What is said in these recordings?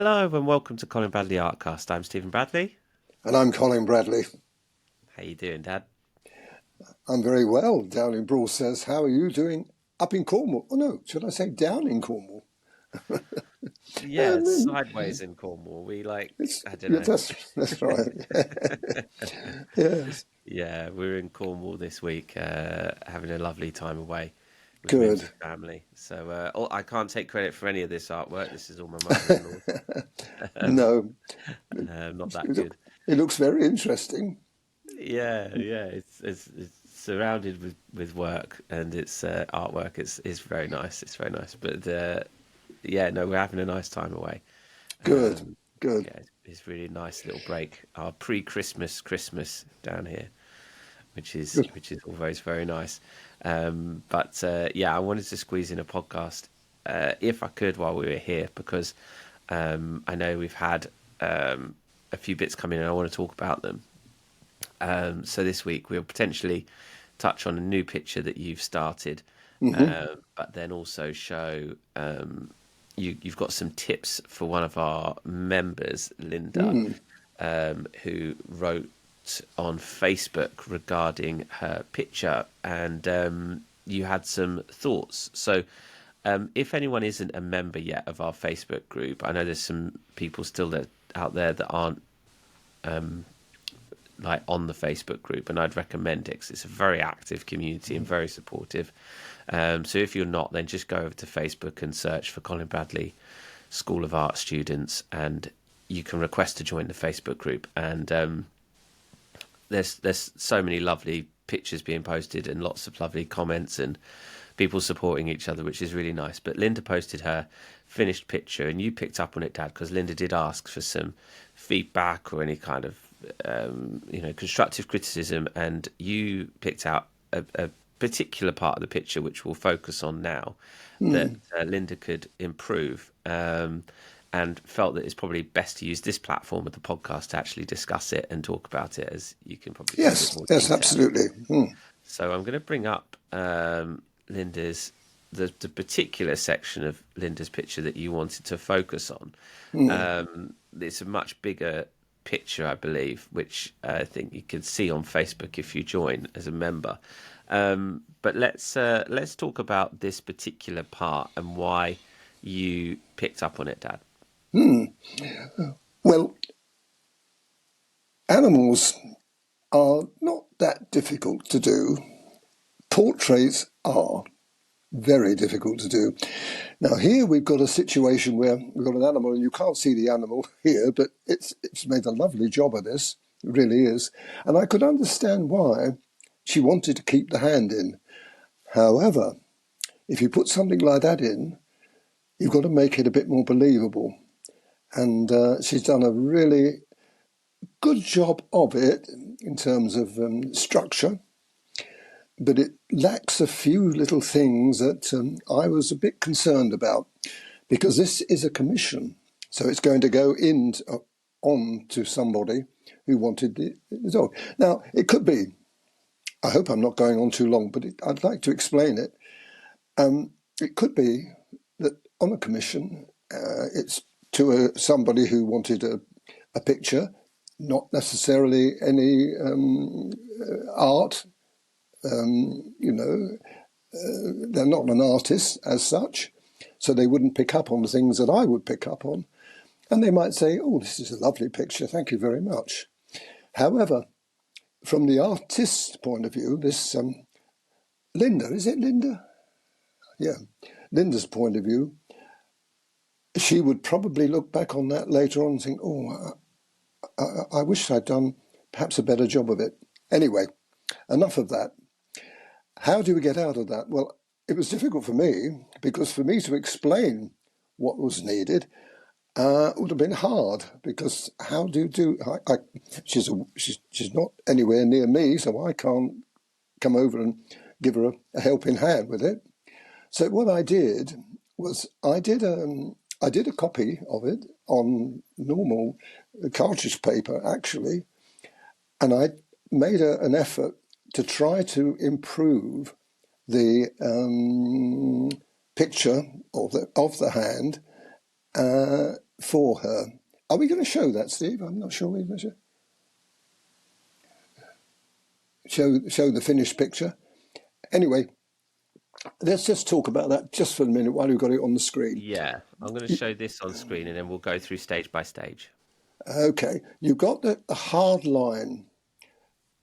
Hello and welcome to Colin Bradley Artcast. I'm Stephen Bradley. And I'm Colin Bradley. How you doing, Dad? I'm very well. Dowling Brawl says, how are you doing up in Cornwall? Oh, no, should I say down in Cornwall? Yeah, it's Um, sideways in Cornwall. I don't yeah, know. that's right. Yes, Yeah, we're in Cornwall this week, having a lovely time away with good. Mims's family. So I can't take credit for any of this artwork. This is all my mother-in-law's. Um, No, Not that it, good. it looks very interesting. Yeah. It's surrounded with work and it's artwork. It's very nice. It's very nice. But yeah, no, we're having a nice time away. Good, Um, good. yeah, it's really nice little break. Our pre-Christmas down here, Good. which is always very nice. But yeah, I wanted to squeeze in a podcast if I could while we were here because I know we've had a few bits come in and I want to talk about them. So this week we'll potentially touch on a new picture that you've started, Hmm. but then also show you've got some tips for one of our members, Linda, Mm. who wrote on Facebook regarding her picture, and you had some thoughts. So, if anyone isn't a member yet of our Facebook group, I know there's some people still out there that aren't like on the Facebook group, and I'd recommend it because it's a very active community and very supportive. So if you're not, then just go over to Facebook and search for Colin Bradley School of Art students, and you can request to join the Facebook group. And there's so many lovely pictures being posted and lots of lovely comments and people supporting each other, which is really nice. But Linda posted her finished picture, and you picked up on it, Dad, because Linda did ask for some feedback or any kind of constructive criticism, and you picked out a particular part of the picture which we'll focus on now that Mm. Linda could improve. And felt that it's probably best to use this platform of the podcast to actually discuss it and talk about it, as you can probably do a bit Yes, more yes, detail. absolutely. Mm. So I'm going to bring up Linda's the particular section of Linda's picture that you wanted to focus on. Mm. It's a much bigger picture, I believe, which I think you can see on Facebook if you join as a member. But let's talk about this particular part and why you picked up on it, Dad. Mm. Well, animals are not that difficult to do. Portraits are very difficult to do. Now here we've got a situation where we've got an animal, and you can't see the animal here, but it's made a lovely job of this. It really is. And I could understand why she wanted to keep the hand in. However, if you put something like that in, you've got to make it a bit more believable. And she's done a really good job of it in terms of structure, but it lacks a few little things that I was a bit concerned about, because this is a commission, so it's going to go in on to somebody who wanted the dog. Now, it could be, I hope I'm not going on too long, but I'd like to explain it. It could be that on a commission, it's to somebody who wanted a picture, not necessarily any art. You know, they're not an artist as such, so they wouldn't pick up on the things that I would pick up on. And they might say, oh, this is a lovely picture, thank you very much. However, from the artist's point of view, this Linda, is it Linda? Yeah, Linda's point of view, she would probably look back on that later on and think, oh, I wish I'd done perhaps a better job of it. Anyway, enough of that. How do we get out of that? Well, it was difficult for me, because for me to explain what was needed would have been hard, because how do she's not anywhere near me, so I can't come over and give her a helping hand with it. So what I did was I did a copy of it on normal cartridge paper, actually, and I made an effort to try to improve the picture of the hand for her. Are we going to show that, Steve? I'm not sure we're going to show the finished picture. Anyway, let's just talk about that just for a minute while we've got it on the screen. Yeah, I'm going to show this on screen and then we'll go through stage by stage. Okay, you've got the hard line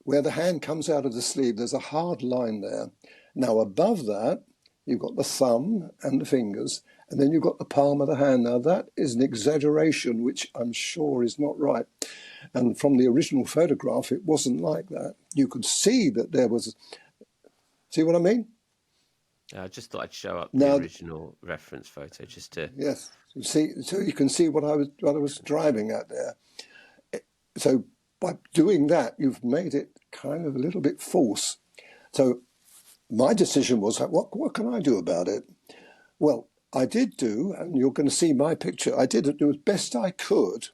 where the hand comes out of the sleeve. There's a hard line there. Now above that, you've got the thumb and the fingers, and then you've got the palm of the hand. Now that is an exaggeration, which I'm sure is not right. And from the original photograph, it wasn't like that. You could see that there was, see what I mean? I just thought I'd show up Now, the original reference photo just to... yes, see, so you can see what I was driving at there. So by doing that, you've made it kind of a little bit false. So my decision was, what can I do about it? Well, I did do, and you're going to see my picture, I did it as best I could.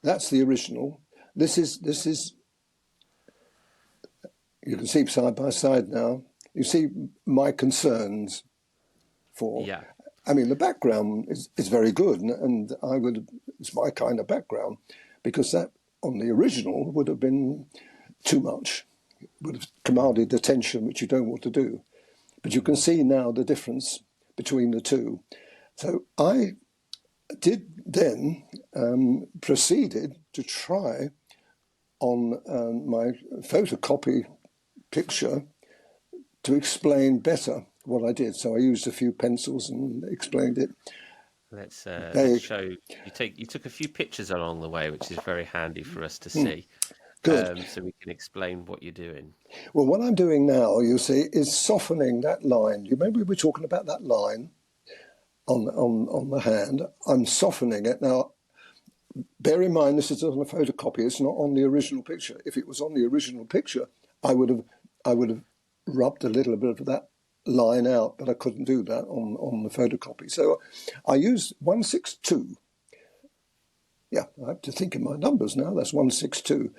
That's the original. This is, you can see side by side now. You see my concerns for, Yeah. I mean, the background is very good, and it's my kind of background, because that on the original would have been too much, would have commanded attention, which you don't want to do. But you can see now the difference between the two. So I did then proceeded to try on my photocopy picture to explain better what I did. So I used a few pencils and explained it. Let's show you took a few pictures along the way, which is very handy for us to see. Good. So we can explain what you're doing. Well, what I'm doing now, you see, is softening that line. You remember we were talking about that line on the hand? I'm softening it. Now, bear in mind, this is on a photocopy. It's not on the original picture. If it was on the original picture, I would have rubbed a little bit of that line out, but I couldn't do that on the photocopy. So I used 162. Yeah, I have to think in my numbers now. That's 162.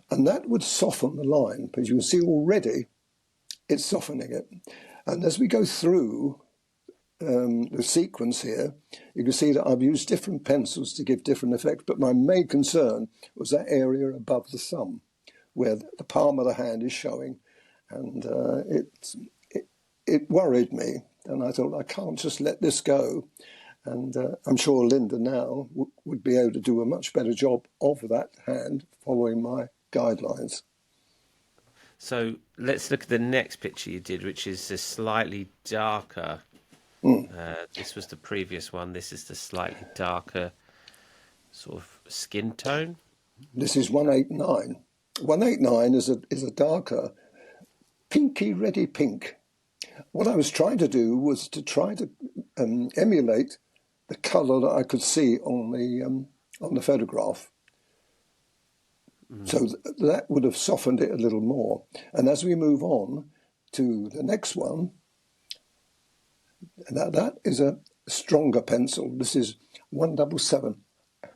And that would soften the line, because you can see already it's softening it. And as we go through the sequence here, you can see that I've used different pencils to give different effects, but my main concern was that area above the thumb, where the palm of the hand is showing. And it worried me, and I thought, I can't just let this go. And I'm sure Linda now would be able to do a much better job of that hand following my guidelines. So let's look at the next picture you did, which is a slightly darker. This was the previous one. This is the slightly darker sort of skin tone. This is 189. 189 is a darker pinky reddy pink. What I was trying to do was to try to emulate the colour that I could see on the photograph. So that would have softened it a little more. And as we move on to the next one, that is a stronger pencil. This is 177,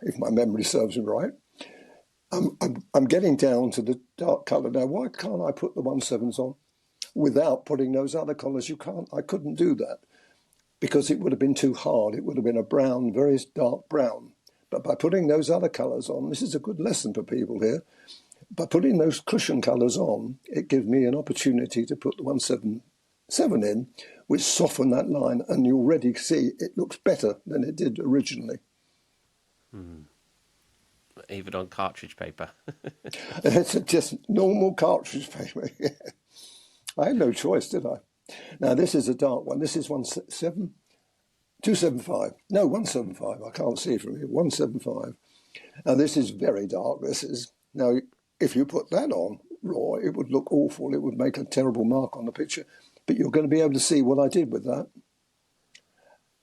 if my memory serves me right. I'm getting down to the dark colour now. Why can't I put the 17s on without putting those other colours? I couldn't do that, because it would have been too hard. It would have been a brown, very dark brown. But by putting those other colours on, this is a good lesson for people here. By putting those cushion colours on, it gives me an opportunity to put the 177 in, which soften that line, and you already see it looks better than it did originally. Even on cartridge paper. It's just normal cartridge paper. I had no choice, did I? Now, this is a dark one. This is 275. No, 175. I can't see it from here. 175. Now, this is very dark. Now, if you put that on raw, it would look awful. It would make a terrible mark on the picture. But you're going to be able to see what I did with that.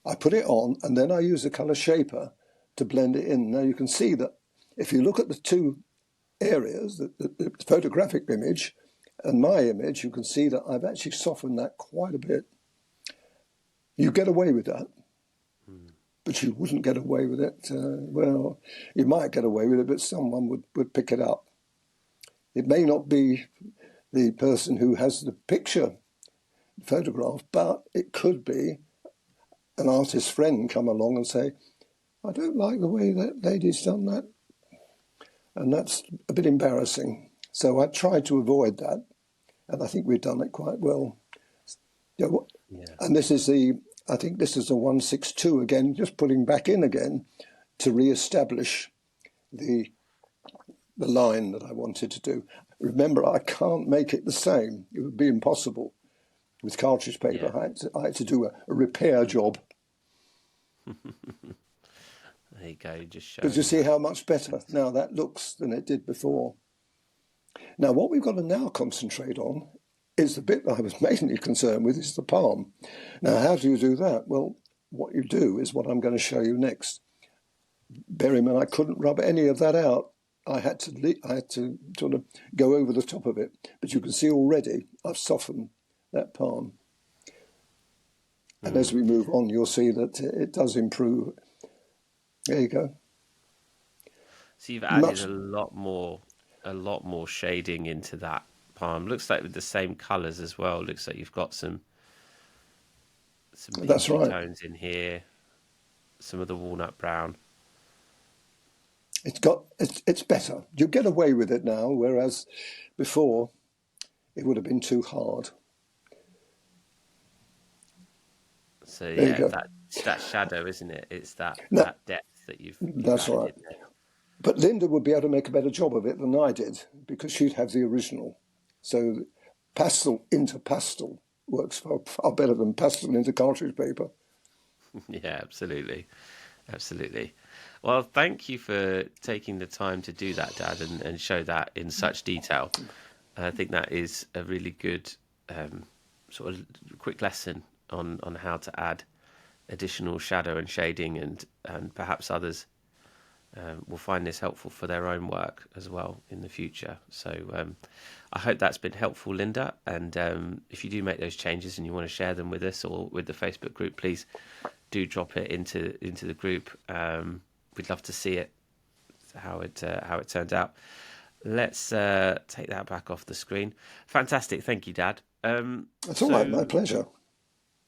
I put it on, and then I use the colour shaper to blend it in. Now, you can see that if you look at the two areas, the photographic image and my image, you can see that I've actually softened that quite a bit. You get away with that, but you wouldn't get away with it. Well, you might get away with it, but someone would pick it up. It may not be the person who has the picture photograph, but it could be an artist friend come along and say, I don't like the way that lady's done that, and that's a bit embarrassing. So I tried to avoid that, and I think we've done it quite well. Yeah, Yeah. and this is I think this is the 162 again, just putting back in again to re-establish the line that I wanted to do. Remember, I can't make it the same. It would be impossible. With cartridge paper, Yeah. I had to do a repair job. There you go, just But you showing see that. how much better now that looks than it did before. Now, what we've got to now concentrate on is the bit that I was mainly concerned with, is the palm. Now, how do you do that? Well, what you do is what I'm going to show you next. Bear in mind, I couldn't rub any of that out. I had to sort of go over the top of it. But you can see already I've softened that palm. And as we move on, you'll see that it does improve. There you go. So you've added Much. a lot more shading into that palm. Looks like with the same colours as well. Looks like you've got some That's pinky right. tones in here, some of the walnut brown. It's better. You get away with it now, whereas before it would have been too hard. So There you yeah, go. it's that shadow, isn't it? It's No, that depth that you've that's added right. in there. But Linda would be able to make a better job of it than I did because she'd have the original. So pastel into pastel works far better than pastel into cartridge paper. Yeah, absolutely. Absolutely. Well, thank you for taking the time to do that, Dad, and show that in such detail. I think that is a really good um, sort of quick lesson on how to add additional shadow and shading, and perhaps others will find this helpful for their own work as well in the future. So I hope that's been helpful, Linda. And if you do make those changes and you want to share them with us or with the Facebook group, please do drop it into the group. We'd love to see it, how it turns out. Let's take that back off the screen. Fantastic, thank you, Dad. That's all right, my So pleasure.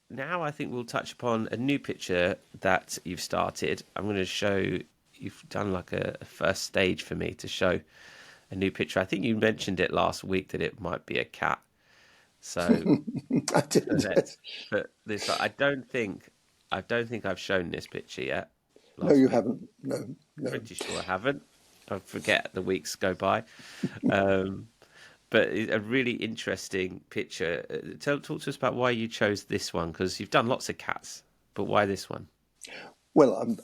now I think we'll touch upon a new picture that you've started. I'm going to show you've done like a first stage for me to show a new picture. I think you mentioned it last week that it might be a cat. So I did, let's yes. put this. I don't think I've shown this picture yet. No, Last you week, haven't. No, no. pretty sure I haven't. I forget, the weeks go by. Um, but a really interesting picture. Talk to us about why you chose this one, because you've done lots of cats, but why this one? Well,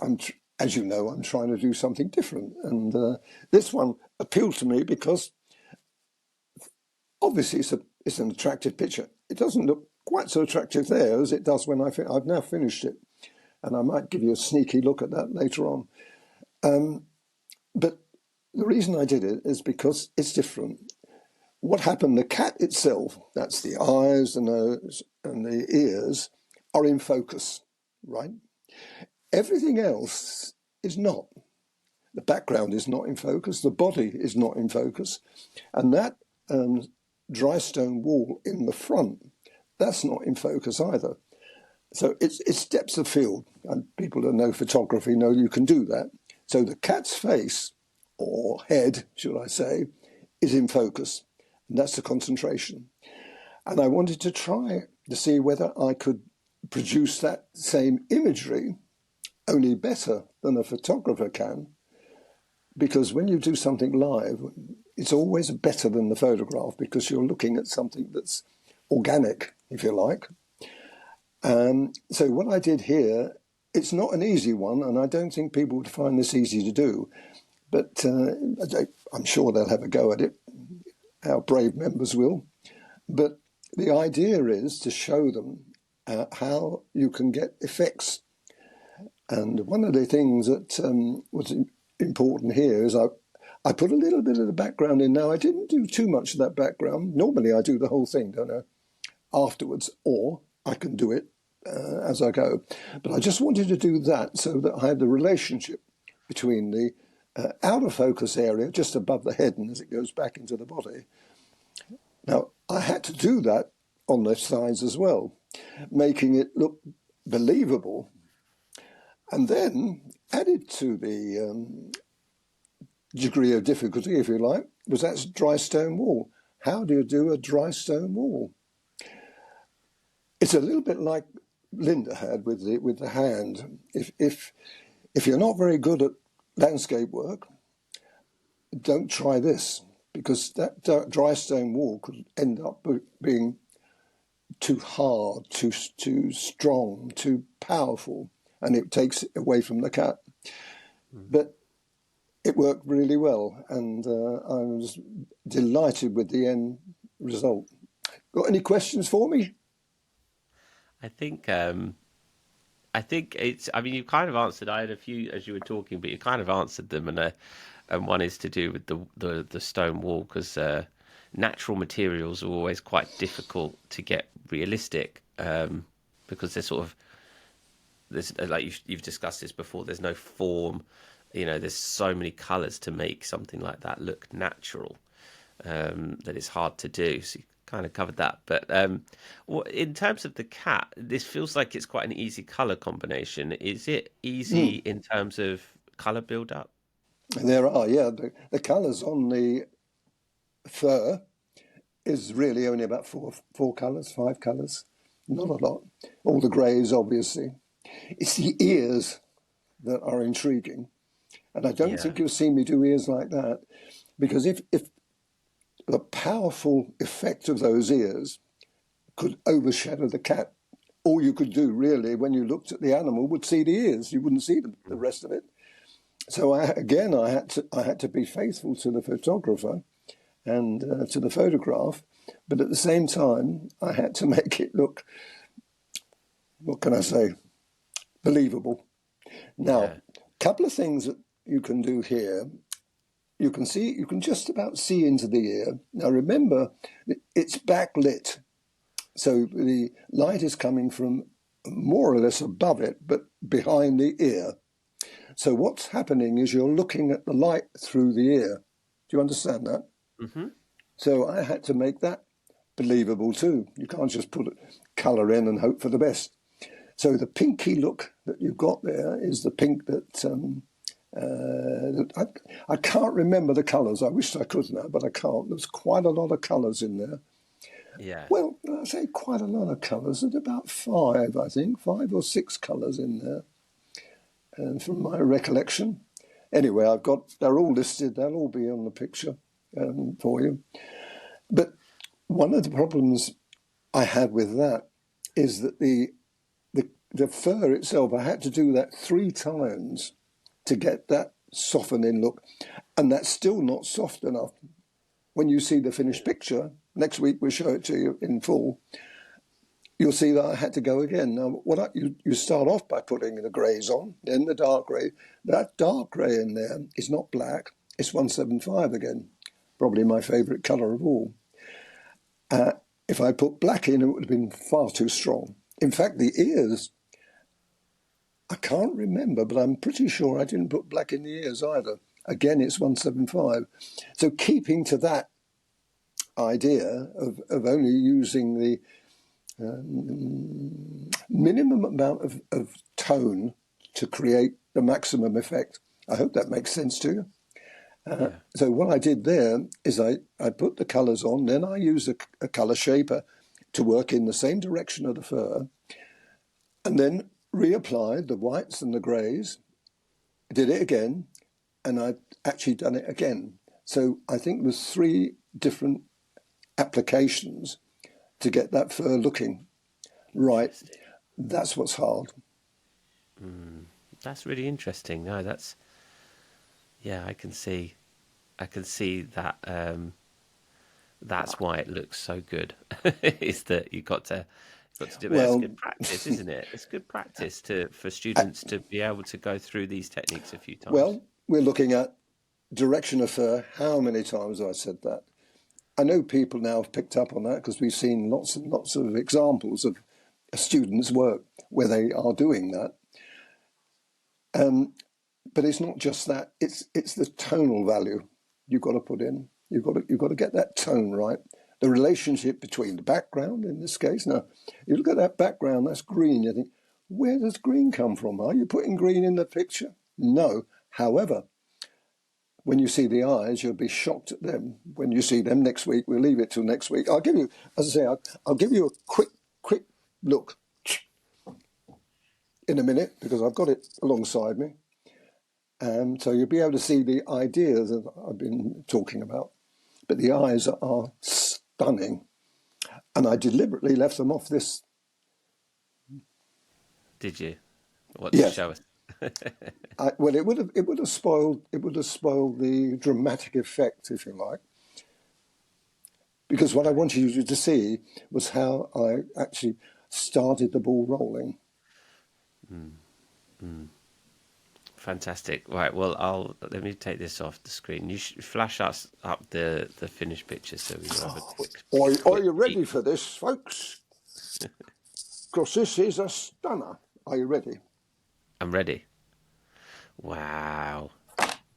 as you know, I'm trying to do something different. And this one appealed to me because obviously it's an attractive picture. It doesn't look quite so attractive there as it does when I've now finished it. And I might give you a sneaky look at that later on. But the reason I did it is because it's different. What happened, the cat itself, that's the eyes, the nose, and the ears, are in focus, right? Everything else is not. The background is not in focus, the body is not in focus, and that dry stone wall in the front, that's not in focus either. So it's depth of field, and people who know photography know you can do that. So the cat's face, or head, should I say, is in focus, and that's the concentration. And I wanted to try to see whether I could produce that same imagery, only better than a photographer can, because when you do something live, it's always better than the photograph because you're looking at something that's organic, if you like. So what I did here, it's not an easy one, and I don't think people would find this easy to do, but I'm sure they'll have a go at it. Our brave members will. But the idea is to show them how you can get effects. And one of the things that was important here is I put a little bit of the background in. Now, I didn't do too much of that background. Normally, I do the whole thing, don't I, afterwards, or I can do it as I go. But I just wanted to do that so that I had the relationship between the out of focus area just above the head and as it goes back into the body. Now, I had to do that on the sides as well, making it look believable. And then added to the degree of difficulty, if you like, was that dry stone wall. How do you do a dry stone wall? It's a little bit like Linda had with the hand. If you're not very good at landscape work, don't try this, because that dry stone wall could end up being too hard, too strong, too powerful, and it takes it away from the cat. But it worked really well, and I was delighted with the end result. Got any questions for me? I think I think it's. I mean, you kind of answered. I had a few as you were talking, but you kind of answered them, and one is to do with the stone wall because natural materials are always quite difficult to get realistic because they're sort of there's like you've discussed this before. There's no form, There's so many colours to make something like that look natural that it's hard to do. So you kind of covered that. But in terms of the cat, this feels like it's quite an easy colour combination. Is it easy in terms of colour build up? There are, yeah. The colours on the fur is really only about four colours, five colours. Not a lot. All the greys, obviously. It's the ears that are intriguing. And I don't Yeah. think you'll see me do ears like that, because if the powerful effect of those ears could overshadow the cat, all you could do really when you looked at the animal would see the ears. You wouldn't see the rest of it. So I had to be faithful to the photographer and to the photograph, but at the same time I had to make it look, what can I say, believable. Now, Yeah. a couple of things that you can do here. You can just about see into the ear. Now remember, it's backlit, so the light is coming from more or less above it, but behind the ear. So what's happening is you're looking at the light through the ear. Do you understand that? hmm So I had to make that believable too. You can't just put colour in and hope for the best. So the pinky look that you've got there is the pink that I can't remember the colours. I wish I could now, but I can't. There's quite a lot of colours in there. Yeah. Well, I say quite a lot of colours. There's about five, I think, 5 or 6 colours in there, and from my recollection. Anyway, they're all listed. They'll all be on the picture for you. But one of the problems I had with that is that the fur itself, I had to do that 3 times to get that softening look, and that's still not soft enough. When you see the finished picture, next week we'll show it to you in full, you'll see that I had to go again. Now, you start off by putting the greys on, then the dark grey. That dark grey in there is not black, it's 175 again, probably my favourite colour of all. If I put black in, it would have been far too strong. In fact, the ears, I can't remember, but I'm pretty sure I didn't put black in the ears either. Again, it's 175. So keeping to that idea of only using the minimum amount of tone to create the maximum effect. I hope that makes sense to you. Yeah. So what I did there is I put the colours on, then I used a colour shaper to work in the same direction of the fur, and then reapplied the whites and the greys, did it again, and I've actually done it again. So I think there's 3 different applications to get that fur looking right. Interesting. That's what's hard. That's really interesting. No, yeah, I can see that that's why it looks so good. Is that you got to do it. It's Well, good practice, isn't it? It's good practice for students to be able to go through these techniques a few times. well, we're looking at direction of fur. How many times have I said that? I know people now have picked up on that because we've seen lots and lots of examples of students' work where they are doing that. But it's not just that; it's the tonal value you've got to put in. You've got to get that tone right. The relationship between the background in this case. Now, you look at that background, that's green. You think, Where does green come from? Are you putting green in the picture? No. However, when you see the eyes, you'll be shocked at them. When you see them next week, we'll leave it till next week. I'll give you, as I say, I'll give you a quick look in a minute because I've got it alongside me. And so you'll be able to see the ideas that I've been talking about. But the eyes are stunning. And I deliberately left them off this. Did you? What to Yes. show us? Well, it would have spoiled the dramatic effect, if you like, because what I wanted you to see was how I actually started the ball rolling. Fantastic. Right. Well, let me take this off the screen. You should flash us up the finished picture so we can have a Are quick you ready peek. for this, folks? Because this is a stunner. Are you ready? I'm ready. Wow.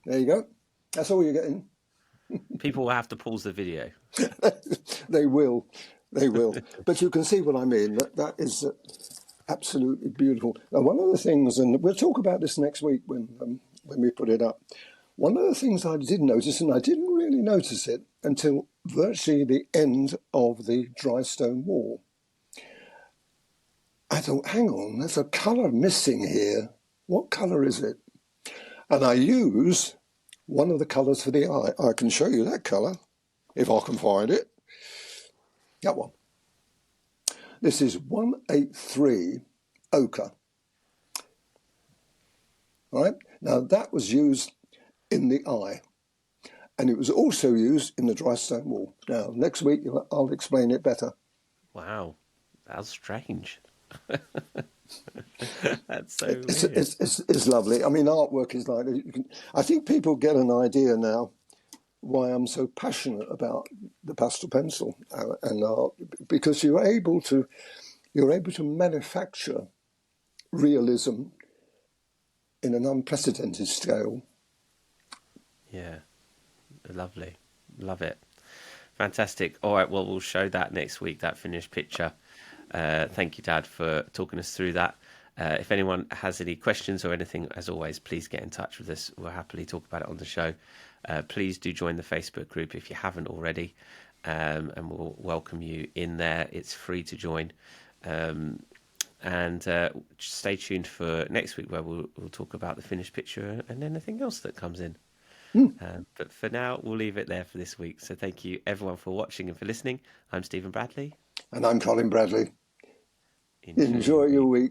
There you go. That's all you're getting. People will have to pause the video. They will. They will. But you can see what I mean. That is absolutely beautiful. Now, one of the things, and we'll talk about this next week when we put it up. One of the things I did notice, and I didn't really notice it until virtually the end of the dry stone wall. I thought, hang on, there's a colour missing here. What colour is it? And I use one of the colours for the eye. I can show you that colour if I can find it. That one. This is 183 ochre. All right. Now that was used in the eye, and it was also used in the dry stone wall. Now next week I'll explain it better. Wow. That's strange. That's so It's, weird. it's, it's, it's lovely. I mean, artwork is like, I think people get an idea now why I'm so passionate about the pastel pencil and art, because you're able to manufacture realism in an unprecedented scale. Yeah. Lovely. Love it. Fantastic. All right. Well, we'll show that next week, that finished picture. Thank you, Dad, for talking us through that. If anyone has any questions or anything, as always, please get in touch with us. We'll happily talk about it on the show. Please do join the Facebook group if you haven't already, and we'll welcome you in there. It's free to join. And stay tuned for next week where we'll talk about the finished picture and anything else that comes in. But for now, we'll leave it there for this week. So thank you, everyone, for watching and for listening. I'm Stephen Bradley. And I'm Colin Bradley. Enjoy your Enjoy your week. week.